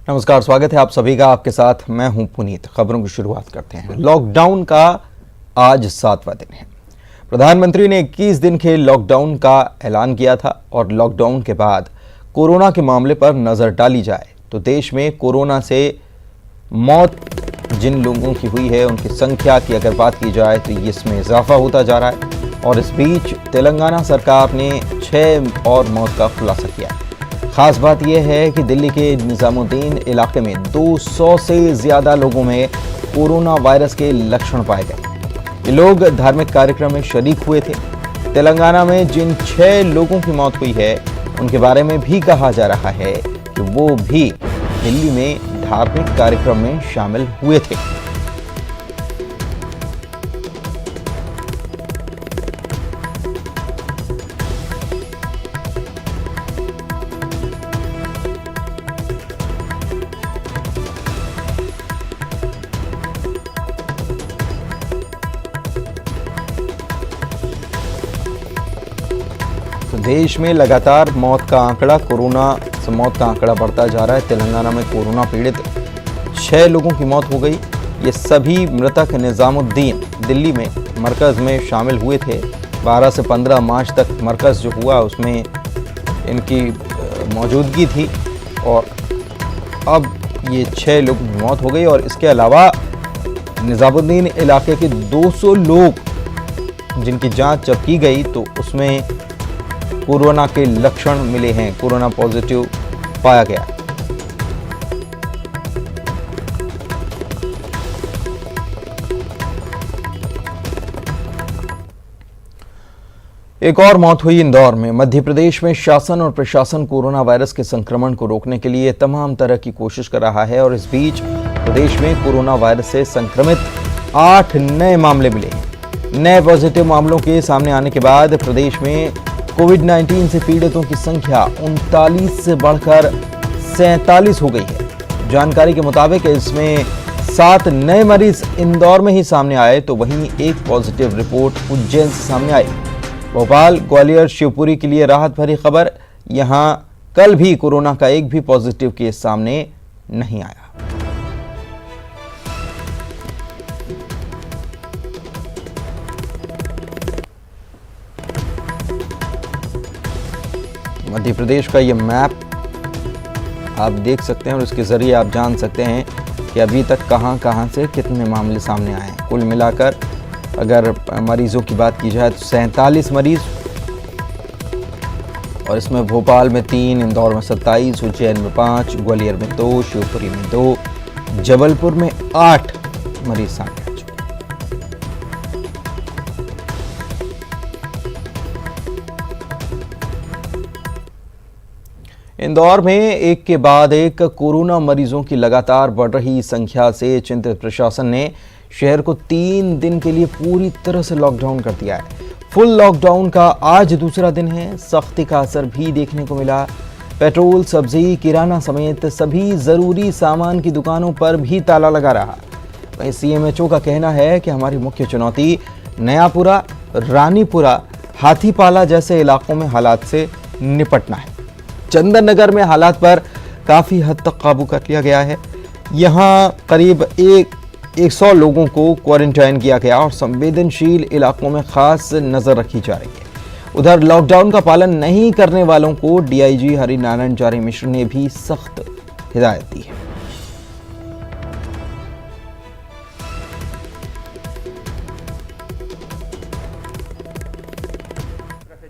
नमस्कार, स्वागत है आप सभी का। आपके साथ मैं हूं पुनीत। खबरों की शुरुआत करते हैं। लॉकडाउन का आज 7वां दिन है। प्रधानमंत्री ने 21 दिन के लॉकडाउन का ऐलान किया था और लॉकडाउन के बाद कोरोना के मामले पर नजर डाली जाए तो देश में कोरोना से मौत जिन लोगों की हुई है उनकी संख्या की अगर बात की जाए तो इसमें इजाफा होता जा रहा है और इस बीच तेलंगाना सरकार ने 6 और मौत का खुलासा किया है। खास बात यह है कि दिल्ली के निजामुद्दीन इलाके में 200 से ज्यादा लोगों में कोरोना वायरस के लक्षण पाए गए। ये लोग धार्मिक कार्यक्रम में शरीक हुए थे। तेलंगाना में जिन 6 लोगों की मौत हुई है उनके बारे में भी कहा जा रहा है कि वो भी दिल्ली में धार्मिक कार्यक्रम में शामिल हुए थे। तो देश में लगातार मौत का आंकड़ा, कोरोना से मौत का आंकड़ा बढ़ता जा रहा है। तेलंगाना में कोरोना पीड़ित 6 लोगों की मौत हो गई। ये सभी मृतक निजामुद्दीन दिल्ली में मरकज़ में शामिल हुए थे। 12 से 15 मार्च तक मरकज़ जो हुआ उसमें इनकी मौजूदगी थी और अब ये 6 लोगों की मौत हो गई। और इसके अलावा निजामुद्दीन इलाके के 200 लोग जिनकी जांच जब की गई तो उसमें कोरोना के लक्षण मिले हैं, कोरोना पॉजिटिव पाया गया। एक और मौत हुई इंदौर में। मध्य प्रदेश में शासन और प्रशासन कोरोना वायरस के संक्रमण को रोकने के लिए तमाम तरह की कोशिश कर रहा है और इस बीच प्रदेश में कोरोना वायरस से संक्रमित 8 नए मामले मिले हैं। नए पॉजिटिव मामलों के सामने आने के बाद प्रदेश में कोविड-19 से पीड़ितों की संख्या 39 से बढ़कर 47 हो गई है। जानकारी के मुताबिक इसमें 7 नए मरीज इंदौर में ही सामने आए तो वहीं एक पॉजिटिव रिपोर्ट उज्जैन से सामने आई। भोपाल, ग्वालियर, शिवपुरी के लिए राहत भरी खबर। यहां कल भी कोरोना का एक भी पॉजिटिव केस सामने नहीं आया। मध्य प्रदेश का ये मैप आप देख सकते हैं और इसके ज़रिए आप जान सकते हैं कि अभी तक कहां से कितने मामले सामने आए हैं। कुल मिलाकर अगर मरीज़ों की बात की जाए तो 47 मरीज़ और इसमें भोपाल में 3, इंदौर में 27, उज्जैन में 5, ग्वालियर में 2, शिवपुरी में 2, जबलपुर में 8 मरीज सामने आ चुके हैं। इंदौर में एक के बाद एक कोरोना मरीजों की लगातार बढ़ रही संख्या से चिंतित प्रशासन ने शहर को 3 दिन के लिए पूरी तरह से लॉकडाउन कर दिया है। फुल लॉकडाउन का आज दूसरा दिन है। सख्ती का असर भी देखने को मिला। पेट्रोल, सब्जी, किराना समेत सभी जरूरी सामान की दुकानों पर भी ताला लगा रहा। वहीं सीएमएचओ का कहना है कि हमारी मुख्य चुनौती नयापुरा, रानीपुरा, हाथीपाला जैसे इलाकों में हालात से निपटना है। चंदन नगर में हालात पर काफ़ी हद तक काबू कर लिया गया है। यहाँ करीब 100 लोगों को क्वारंटाइन किया गया और संवेदनशील इलाकों में खास नज़र रखी जा रही है। उधर लॉकडाउन का पालन नहीं करने वालों को डीआईजी हरिनारायण चारी मिश्र ने भी सख्त हिदायत दी है।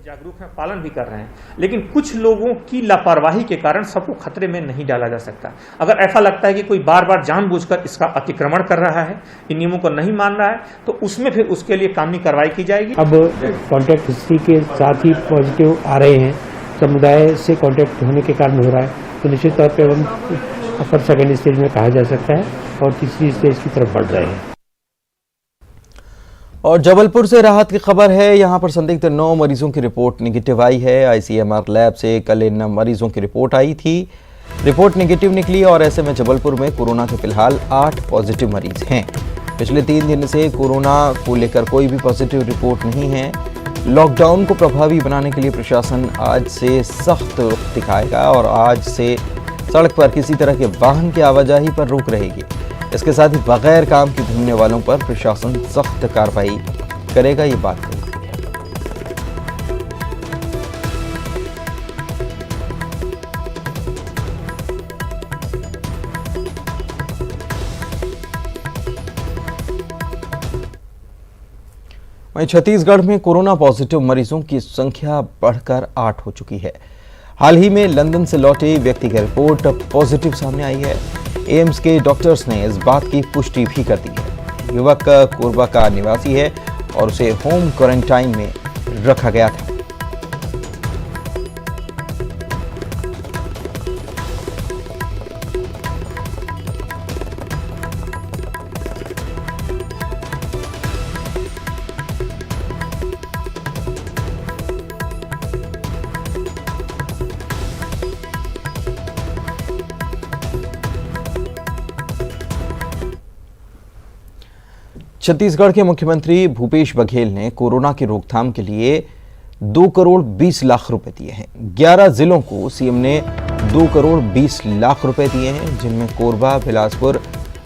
जागरूक हैं, पालन भी कर रहे हैं, लेकिन कुछ लोगों की लापरवाही के कारण सबको खतरे में नहीं डाला जा सकता। अगर ऐसा लगता है कि कोई बार बार जानबूझकर इसका अतिक्रमण कर रहा है, इन नियमों को नहीं मान रहा है, तो उसमें फिर उसके लिए कानूनी कार्रवाई की जाएगी। अब कॉन्टैक्ट हिस्ट्री के साथ ही पॉजिटिव आ रहे हैं, समुदाय से कॉन्टैक्ट होने के कारण हो रहा है, तो निश्चित तौर पर हम अपर सेकेंड स्टेज में कहा जा सकता है और तीसरी स्टेज की तरफ बढ़ रहे हैं। और जबलपुर से राहत की खबर है। यहां पर संदिग्ध 9 मरीजों की रिपोर्ट निगेटिव आई है। आईसीएमआर लैब से कल इन मरीजों की रिपोर्ट आई थी, रिपोर्ट निगेटिव निकली और ऐसे में जबलपुर में कोरोना के फिलहाल 8 पॉजिटिव मरीज हैं। पिछले 3 दिन से कोरोना को लेकर कोई भी पॉजिटिव रिपोर्ट नहीं है। लॉकडाउन को प्रभावी बनाने के लिए प्रशासन आज से सख्त रुख दिखाएगा और आज से सड़क पर किसी तरह के वाहन की आवाजाही पर रोक रहेगी। इसके साथ ही बगैर काम के घूमने वालों पर प्रशासन सख्त कार्रवाई करेगा, ये बात कही। वहीं छत्तीसगढ़ में कोरोना पॉजिटिव मरीजों की संख्या बढ़कर 8 हो चुकी है। हाल ही में लंदन से लौटे व्यक्ति की रिपोर्ट पॉजिटिव सामने आई है। एम्स के डॉक्टर्स ने इस बात की पुष्टि भी कर दी है। युवक कोरबा का निवासी है और उसे होम क्वारंटाइन में रखा गया था। छत्तीसगढ़ के मुख्यमंत्री भूपेश बघेल ने कोरोना की रोकथाम के लिए 2 करोड़ 20 लाख रुपए दिए हैं। 11 जिलों को सीएम ने 2 करोड़ 20 लाख रुपए दिए हैं, जिनमें कोरबा, बिलासपुर,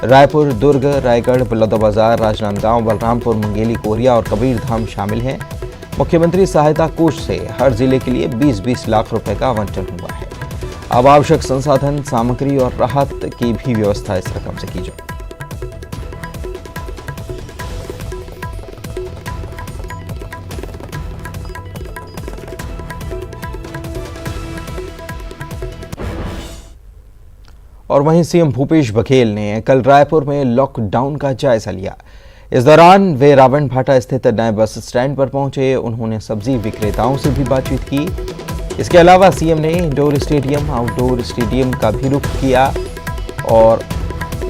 रायपुर, दुर्ग, रायगढ़, बलौदाबाजार, राजनांदगांव, बलरामपुर, मुंगेली, कोरिया और कबीरधाम शामिल हैं। मुख्यमंत्री सहायता कोष से हर जिले के लिए 20-20 लाख रुपए का आवंटन हुआ है। अब आवश्यक संसाधन, सामग्री और राहत की भी व्यवस्था इस रकम से की जाए। और वहीं सीएम भूपेश बघेल ने कल रायपुर में लॉकडाउन का जायजा लिया। इस दौरान वे रावणभाटा स्थित नए बस स्टैंड पर पहुंचे। उन्होंने सब्जी विक्रेताओं से भी बातचीत की। इसके अलावा सीएम ने इंडोर स्टेडियम, आउटडोर स्टेडियम का भी रुख किया और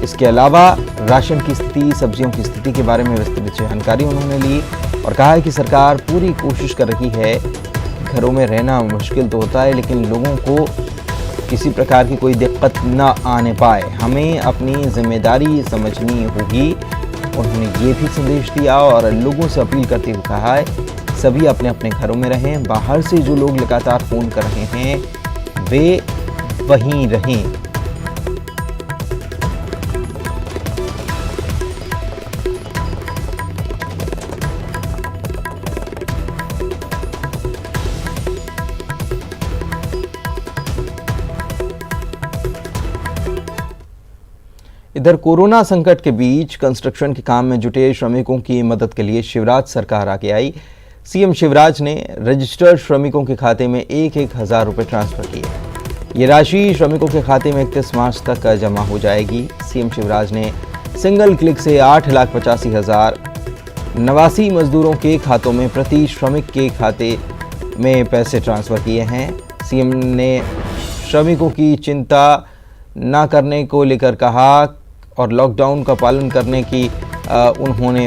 इसके अलावा राशन की स्थिति, सब्जियों की स्थिति के बारे में विस्तृत जानकारी उन्होंने ली और कहा है कि सरकार पूरी कोशिश कर रही है। घरों में रहना मुश्किल तो होता है, लेकिन लोगों को किसी प्रकार की कोई दिक्कत न आने पाए। हमें अपनी जिम्मेदारी समझनी होगी। उन्होंने ये भी संदेश दिया और लोगों से अपील करते हुए कहा है सभी अपने अपने घरों में रहें। बाहर से जो लोग लगातार फोन कर रहे हैं वे वहीं रहें। इधर कोरोना संकट के बीच कंस्ट्रक्शन के काम में जुटे श्रमिकों की मदद के लिए शिवराज सरकार आगे आई। सीएम शिवराज ने रजिस्टर्ड श्रमिकों के खाते में 1,000 रुपए ट्रांसफर किए। ये राशि श्रमिकों के खाते में 31 मार्च तक जमा हो जाएगी। सीएम शिवराज ने सिंगल क्लिक से 8,85,000 नवासी मजदूरों के खातों में प्रति श्रमिक के खाते में पैसे ट्रांसफर किए हैं। सीएम ने श्रमिकों की चिंता न करने को लेकर कहा और लॉकडाउन का पालन करने की उन्होंने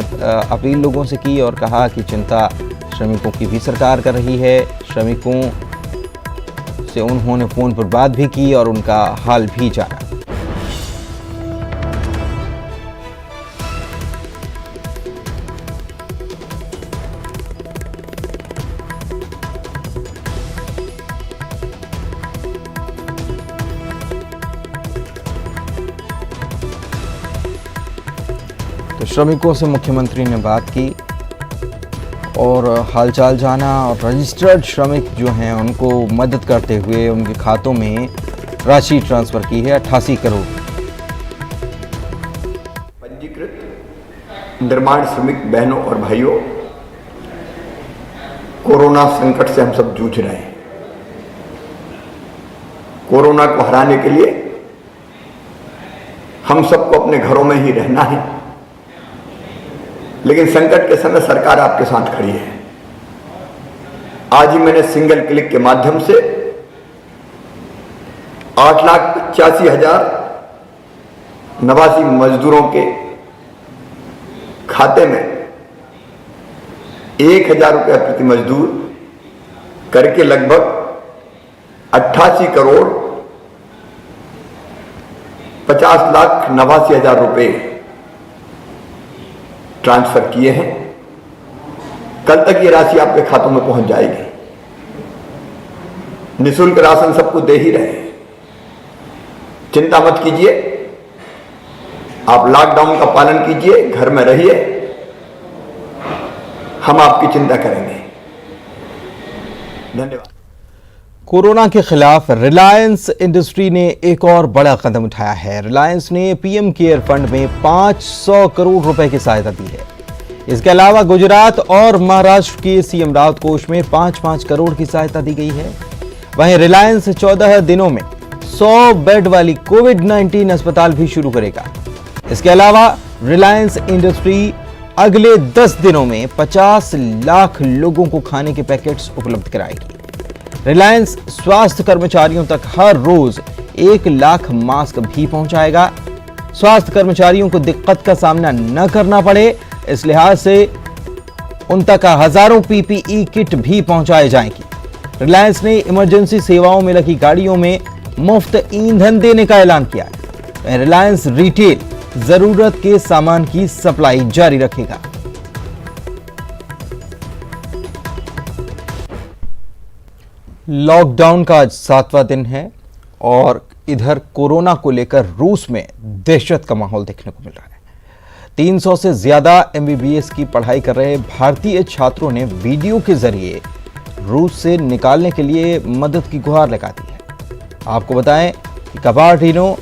अपील लोगों से की और कहा कि चिंता श्रमिकों की भी सरकार कर रही है। श्रमिकों से उन्होंने फ़ोन पर बात भी की और उनका हाल भी जाना। तो श्रमिकों से मुख्यमंत्री ने बात की और हालचाल जाना और रजिस्टर्ड श्रमिक जो हैं उनको मदद करते हुए उनके खातों में राशि ट्रांसफर की है 88 करोड़। पंजीकृत निर्माण श्रमिक बहनों और भाइयों, कोरोना संकट से हम सब जूझ रहे हैं। कोरोना को हराने के लिए हम सबको अपने घरों में ही रहना है, लेकिन संकट के समय सरकार आपके साथ खड़ी है। आज ही मैंने सिंगल क्लिक के माध्यम से 8,85,000 नवासी मजदूरों के खाते में 1,000 रुपया प्रति मजदूर करके लगभग 88 करोड़ 50,89,000 रुपए ट्रांसफर किए हैं। कल तक ये राशि आपके खातों में पहुंच जाएगी। निःशुल्क राशन सबको दे ही रहे हैं, चिंता मत कीजिए, आप लॉकडाउन का पालन कीजिए, घर में रहिए, हम आपकी चिंता करेंगे। धन्यवाद। कोरोना के खिलाफ रिलायंस इंडस्ट्री ने एक और बड़ा कदम उठाया है। रिलायंस ने पीएम केयर फंड में 500 करोड़ रुपए की सहायता दी है। इसके अलावा गुजरात और महाराष्ट्र के सीएम राहत कोष में 5-5 करोड़ की सहायता दी गई है। वहीं रिलायंस 14 दिनों में 100 बेड वाली कोविड-19 अस्पताल भी शुरू करेगा। इसके अलावा रिलायंस इंडस्ट्री अगले 10 दिनों में 50 लाख लोगों को खाने के पैकेट्स उपलब्ध कराएगी। रिलायंस स्वास्थ्य कर्मचारियों तक हर रोज 1 लाख मास्क भी पहुंचाएगा। स्वास्थ्य कर्मचारियों को दिक्कत का सामना न करना पड़े, इस लिहाज से उन तक हजारों पीपीई किट भी पहुंचाए जाएंगी। रिलायंस ने इमरजेंसी सेवाओं में लगी गाड़ियों में मुफ्त ईंधन देने का ऐलान किया है। रिलायंस रिटेल जरूरत के सामान की सप्लाई जारी रखेगा। लॉकडाउन का आज 7वां दिन है और इधर कोरोना को लेकर रूस में दहशत का माहौल देखने को मिल रहा है। 300 से ज्यादा एमबीबीएस की पढ़ाई कर रहे भारतीय छात्रों ने वीडियो के जरिए रूस से निकालने के लिए मदद की गुहार लगा दी है। आपको बताएं कि कपार्टिनो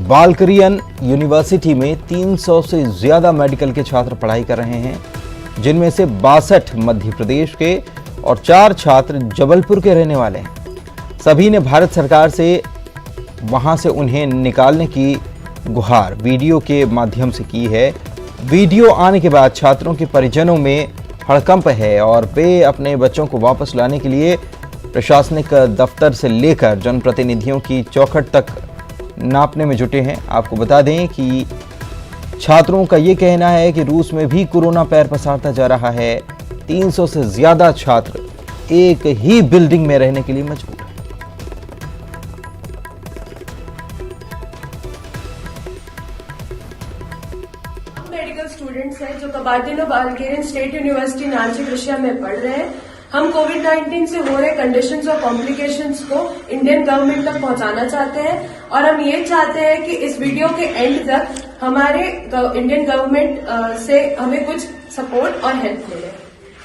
बाल्करियन यूनिवर्सिटी में 300 से ज्यादा मेडिकल के छात्र पढ़ाई कर रहे हैं, जिनमें से 62 मध्य प्रदेश के और 4 छात्र जबलपुर के रहने वाले हैं। सभी ने भारत सरकार से वहां से उन्हें निकालने की गुहार वीडियो के माध्यम से की है। वीडियो आने के बाद छात्रों के परिजनों में हड़कंप है और वे अपने बच्चों को वापस लाने के लिए प्रशासनिक दफ्तर से लेकर जनप्रतिनिधियों की चौखट तक नापने में जुटे हैं। आपको बता दें कि छात्रों का ये कहना है कि रूस में भी कोरोना पैर पसारता जा रहा है। 300 से ज्यादा छात्र एक ही बिल्डिंग में रहने के लिए मजबूर हैं। मेडिकल स्टूडेंट्स हैं जो कपार्टिनो बाल्करियन स्टेट यूनिवर्सिटी नासिक रशिया में पढ़ रहे हैं। हम कोविड-19 से हो रहे कंडीशंस और कॉम्प्लिकेशंस को इंडियन गवर्नमेंट तक पहुंचाना चाहते हैं और हम ये चाहते हैं कि इस वीडियो के एंड तक हमारे इंडियन गवर्नमेंट से हमें कुछ सपोर्ट और हेल्प मिले।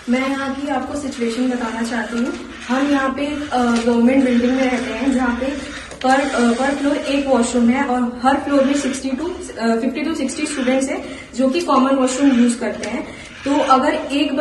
मैं यहाँ की आपको सिचुएशन बताना चाहती हूँ। हम यहाँ पे गवर्नमेंट बिल्डिंग में रहते हैं जहाँ पे पर फ्लोर एक वॉशरूम है और हर फ्लोर में 50 to 60 स्टूडेंट्स हैं जो कि कॉमन वॉशरूम यूज करते हैं। तो अगर एक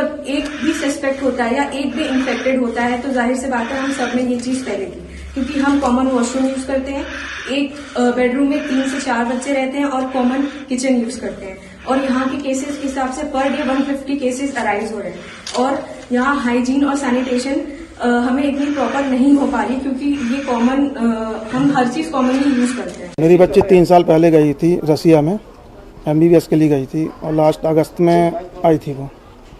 भी सस्पेक्ट होता है या एक भी इन्फेक्टेड होता है तो जाहिर सी बात है हम सब में ये चीज फैलेगी, क्योंकि हम कॉमन वॉशरूम यूज करते हैं। एक बेडरूम में 3 से 4 बच्चे रहते हैं और कॉमन किचन यूज करते हैं। और यहाँ के केसेस के हिसाब से पर डे 150 केसेस अराइज हो रहे हैं और यहाँ हाइजीन और सैनिटेशन हमें इतनी प्रॉपर नहीं हो पा रही, क्योंकि ये कॉमन हम हर चीज कॉमनली यूज करते हैं। मेरी बच्ची 3 साल पहले गई थी रसिया में, एमबीबीएस के लिए गई थी और लास्ट अगस्त में आई थी वो।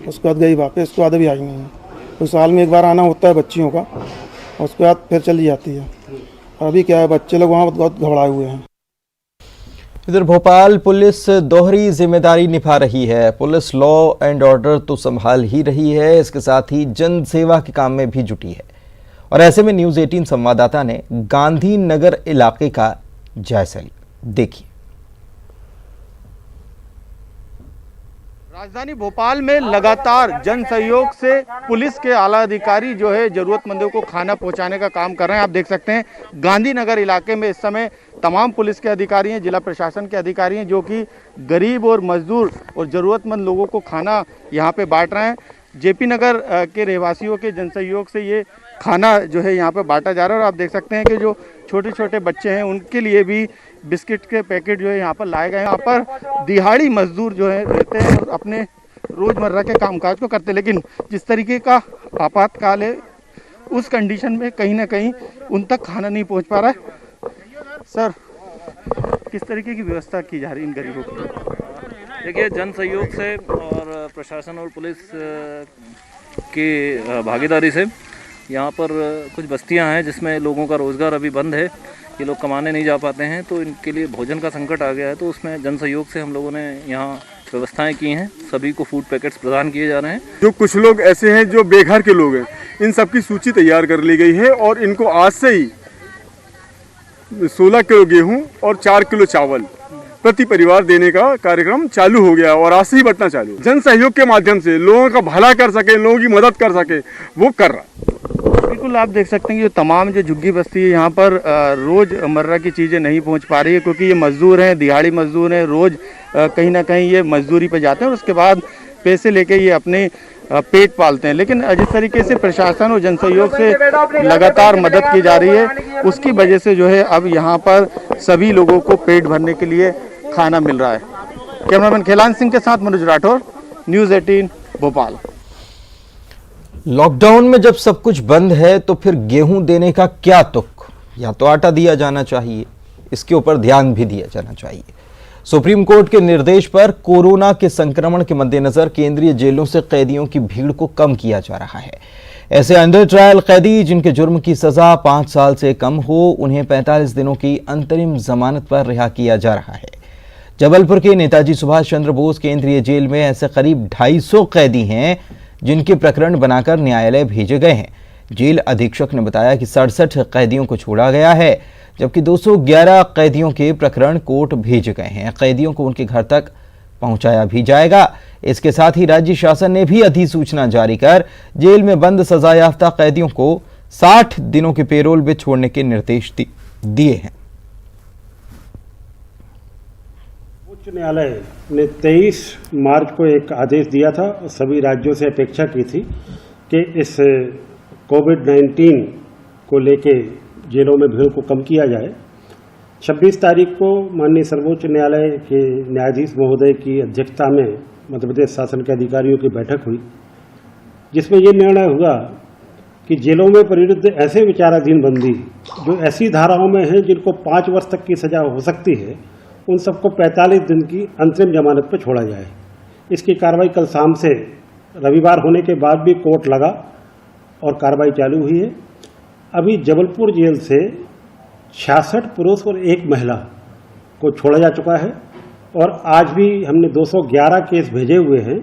उसके बाद गई वापस, उसके बाद अभी आई नहीं है। तो साल में एक बार आना होता है बच्चियों का और उसके बाद फिर चली जाती है। और अभी क्या है, बच्चे लोग वहाँ बहुत घबराए हुए हैं। इधर भोपाल पुलिस दोहरी जिम्मेदारी निभा रही है। पुलिस लॉ एंड ऑर्डर तो संभाल ही रही है, इसके साथ ही जन सेवा के काम में भी जुटी है। और ऐसे में न्यूज़ 18 संवाददाता ने गांधी नगर इलाके का जायजा लिया। देखिए। राजधानी भोपाल में लगातार जन सहयोग से पुलिस के आला अधिकारी जो है जरूरतमंदों को खाना पहुंचाने का काम कर रहे हैं। आप देख सकते हैं गांधीनगर इलाके में इस समय तमाम पुलिस के अधिकारी हैं, जिला प्रशासन के अधिकारी हैं, जो कि गरीब और मजदूर और ज़रूरतमंद लोगों को खाना यहाँ पे बांट रहे हैं। जेपी नगर के रहवासियों के जनसहयोग से ये खाना जो है यहाँ पे बांटा जा रहा है। और आप देख सकते हैं कि जो छोटे छोटे बच्चे हैं उनके लिए भी बिस्किट के पैकेट जो है यहाँ पर लाए गए हैं। यहाँ पर दिहाड़ी मजदूर जो है रहते हैं और अपने रोज़मर्रा के कामकाज को करते हैं, लेकिन जिस तरीके का आपातकाल है उस कंडीशन में कहीं ना कहीं उन तक खाना नहीं पहुँच पा रहा है। सर, किस तरीके की व्यवस्था की जा रही है इन गरीबों की? देखिए, जन सहयोग से और प्रशासन और पुलिस की भागीदारी से यहाँ पर कुछ बस्तियाँ हैं जिसमें लोगों का रोज़गार अभी बंद है, ये लोग कमाने नहीं जा पाते हैं, तो इनके लिए भोजन का संकट आ गया है। तो उसमें जन सहयोग से हम लोगों ने यहाँ व्यवस्थाएं की हैं, सभी को फूड पैकेट्स प्रदान किए जा रहे हैं। जो कुछ लोग ऐसे हैं जो बेघर के लोग हैं, इन सब की सूची तैयार कर ली गई है और इनको आज से ही 16 किलो गेहूं और 4 किलो चावल प्रति परिवार देने का कार्यक्रम चालू हो गया और आज से ही बंटना चालू। जन सहयोग के माध्यम से लोगों का भला कर सके, लोगों की मदद कर सके, वो कर रहा है। बिल्कुल, आप देख सकते हैं कि जो तमाम जो झुग्गी बस्ती है यहाँ पर रोज़मर्रा की चीज़ें नहीं पहुँच पा रही है, क्योंकि ये मजदूर हैं, दिहाड़ी मजदूर हैं, रोज़ कहीं ना कहीं ये मजदूरी पे जाते हैं और उसके बाद पैसे लेके ये अपने पेट पालते हैं। लेकिन जिस तरीके से प्रशासन और जनसहयोग से लगातार मदद की जा रही है, उसकी वजह से जो है अब यहाँ पर सभी लोगों को पेट भरने के लिए खाना मिल रहा है। कैमरामैन खिलान सिंह के साथ मनोज राठौर, न्यूज़ 18 भोपाल। लॉकडाउन में जब सब कुछ बंद है तो फिर गेहूं देने का क्या तुक? या तो आटा दिया जाना चाहिए, इसके ऊपर ध्यान भी दिया जाना चाहिए। सुप्रीम कोर्ट के निर्देश पर कोरोना के संक्रमण के मद्देनजर केंद्रीय जेलों से कैदियों की भीड़ को कम किया जा रहा है। ऐसे अंडर ट्रायल कैदी जिनके जुर्म की सजा 5 साल से कम हो, उन्हें 45 दिनों की अंतरिम जमानत पर रिहा किया जा रहा है। जबलपुर के नेताजी सुभाष चंद्र बोस केंद्रीय जेल में ऐसे करीब 250 कैदी हैं जिनके प्रकरण बनाकर न्यायालय भेजे गए हैं। जेल अधीक्षक ने बताया कि 67 कैदियों को छोड़ा गया है, जबकि 211 कैदियों के प्रकरण कोर्ट भेजे गए हैं। कैदियों को उनके घर तक पहुंचाया भी जाएगा। इसके साथ ही राज्य शासन ने भी अधिसूचना जारी कर जेल में बंद सजायाफ्ता कैदियों को 60 दिनों के पेरोल में छोड़ने के निर्देश दिए हैं। उच्च न्यायालय ने 23 मार्च को एक आदेश दिया था और सभी राज्यों से अपेक्षा की थी कि इस कोविड-19 को लेके जेलों में भीड़ को कम किया जाए। 26 तारीख को माननीय सर्वोच्च न्यायालय के न्यायाधीश महोदय की अध्यक्षता में मध्य प्रदेश शासन के अधिकारियों की बैठक हुई, जिसमें ये निर्णय हुआ कि जेलों में परिरुद्ध ऐसे विचाराधीन बंदी जो ऐसी धाराओं में हैं जिनको 5 वर्ष तक की सजा हो सकती है, उन सबको 45 दिन की अंतरिम जमानत पर छोड़ा जाए। इसकी कार्रवाई कल शाम से रविवार होने के बाद भी कोर्ट लगा और कार्रवाई चालू हुई है। अभी जबलपुर जेल से 66 पुरुष और 1 महिला को छोड़ा जा चुका है और आज भी हमने 211 केस भेजे हुए हैं।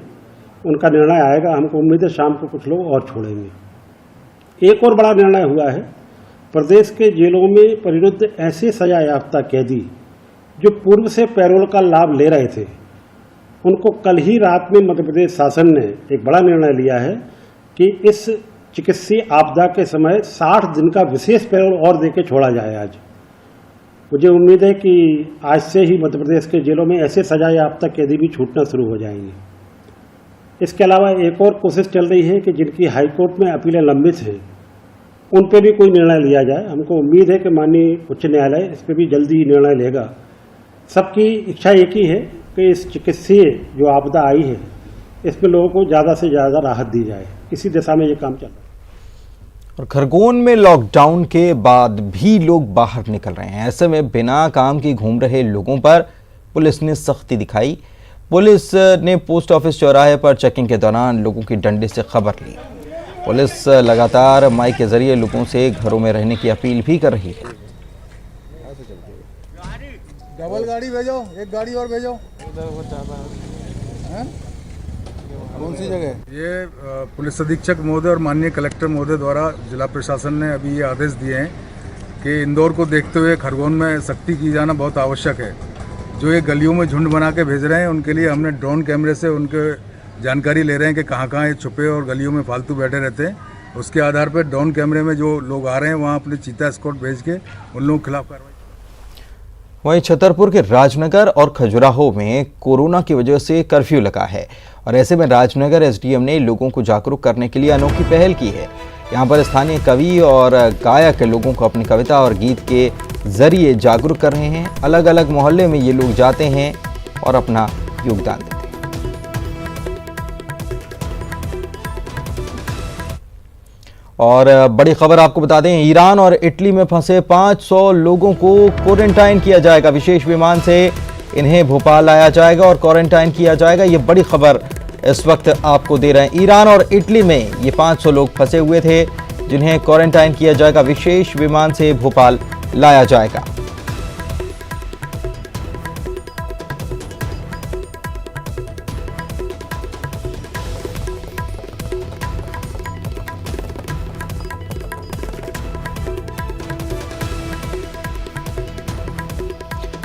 उनका निर्णय आएगा, हमको उम्मीद है शाम को कुछ लोग और छोड़ेंगे। एक और बड़ा निर्णय हुआ है, प्रदेश के जेलों में परिरुद्ध ऐसे सजा याफ्ता कैदी जो पूर्व से पैरोल का लाभ ले रहे थे, उनको कल ही रात में मध्य प्रदेश शासन ने एक बड़ा निर्णय लिया है कि इस चिकित्सीय आपदा के समय 60 दिन का विशेष पैरोल और देके छोड़ा जाए। आज मुझे उम्मीद है कि आज से ही मध्य प्रदेश के जेलों में ऐसे सजा याफ्ता कैदी भी छूटना शुरू हो जाएंगे। इसके अलावा एक और कोशिश चल रही है कि जिनकी हाईकोर्ट में अपीलें लंबित हैं, उन पर भी कोई निर्णय लिया जाए। हमको उम्मीद है कि माननीय उच्च न्यायालय इस पर भी जल्दी निर्णय लेगा। सबकी इच्छा एक ही है कि इस चिकित्सीय जो आपदा आई है, इसमें लोगों को ज़्यादा से ज़्यादा राहत दी जाए। इसी दिशा में ये काम चल रहा है। और खरगोन में लॉकडाउन के बाद भी लोग बाहर निकल रहे हैं। ऐसे में बिना काम के घूम रहे लोगों पर पुलिस ने सख्ती दिखाई। पुलिस ने पोस्ट ऑफिस चौराहे पर चेकिंग के दौरान लोगों की डंडे से खबर ली। पुलिस लगातार माइक के जरिए लोगों से घरों में रहने की अपील भी कर रही है। डबल गाड़ी भेजो, एक गाड़ी और भेजो। कौन सी जगह? ये पुलिस अधीक्षक महोदय और माननीय कलेक्टर महोदय द्वारा जिला प्रशासन ने अभी ये आदेश दिए हैं कि इंदौर को देखते हुए खरगोन में सख्ती की जाना बहुत आवश्यक है। जो ये गलियों में झुंड बना के भेज रहे हैं, उनके लिए हमने ड्रोन कैमरे से उनके जानकारी ले रहे हैं कि कहाँ ये छुपे और गलियों में फालतू बैठे रहते हैं। उसके आधार पर ड्रोन कैमरे में जो लोग आ रहे हैं, वहाँ अपने चीता स्क्वाड भेज के उन लोगों के खिलाफ कार्रवाई। वहीं छतरपुर के राजनगर और खजुराहो में कोरोना की वजह से कर्फ्यू लगा है और ऐसे में राजनगर एसडीएम ने लोगों को जागरूक करने के लिए अनोखी पहल की है। यहां पर स्थानीय कवि और गायक लोगों को अपनी कविता और गीत के जरिए जागरूक कर रहे हैं। अलग अलग मोहल्ले में ये लोग जाते हैं और अपना योगदान देते हैं। और बड़ी खबर आपको बता दें, ईरान और इटली में फंसे 500 लोगों को क्वारंटाइन किया जाएगा। विशेष विमान से इन्हें भोपाल लाया जाएगा और क्वारंटाइन किया जाएगा। ये बड़ी खबर इस वक्त आपको दे रहे हैं। ईरान और इटली में ये 500 लोग फंसे हुए थे, जिन्हें क्वारंटाइन किया जाएगा। विशेष विमान से भोपाल लाया जाएगा।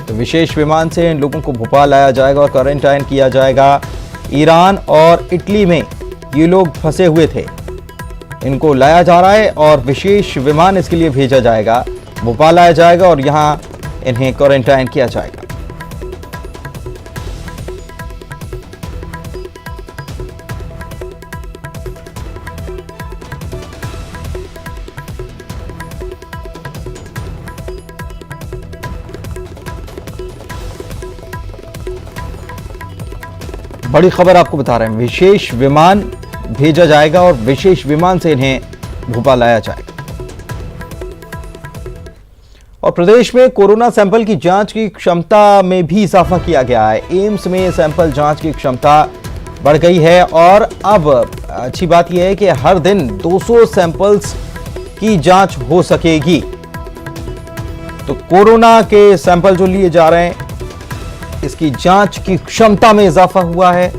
तो विशेष विमान से इन लोगों को भोपाल लाया जाएगा और क्वारंटाइन किया जाएगा। ईरान और इटली में ये लोग फंसे हुए थे, इनको लाया जा रहा है और विशेष विमान इसके लिए भेजा जाएगा। भोपाल लाया जाएगा और यहां इन्हें क्वारंटाइन किया जाएगा। बड़ी खबर आपको बता रहे हैं, विशेष विमान भेजा जाएगा और विशेष विमान से इन्हें भोपाल लाया जाएगा। और प्रदेश में कोरोना सैंपल की जांच की क्षमता में भी इजाफा किया गया है। एम्स में सैंपल जांच की क्षमता बढ़ गई है और अब अच्छी बात यह है कि हर दिन 200 सैंपल्स की जांच हो सकेगी। तो कोरोना के सैंपल जो लिए जा रहे हैं, इसकी जांच की क्षमता में इजाफा हुआ है।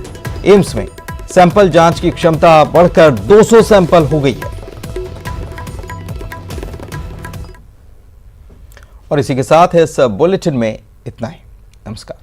एम्स में सैंपल जांच की क्षमता बढ़कर 200 सैंपल हो गई है। और इसी के साथ इस बुलेटिन में इतना ही। नमस्कार।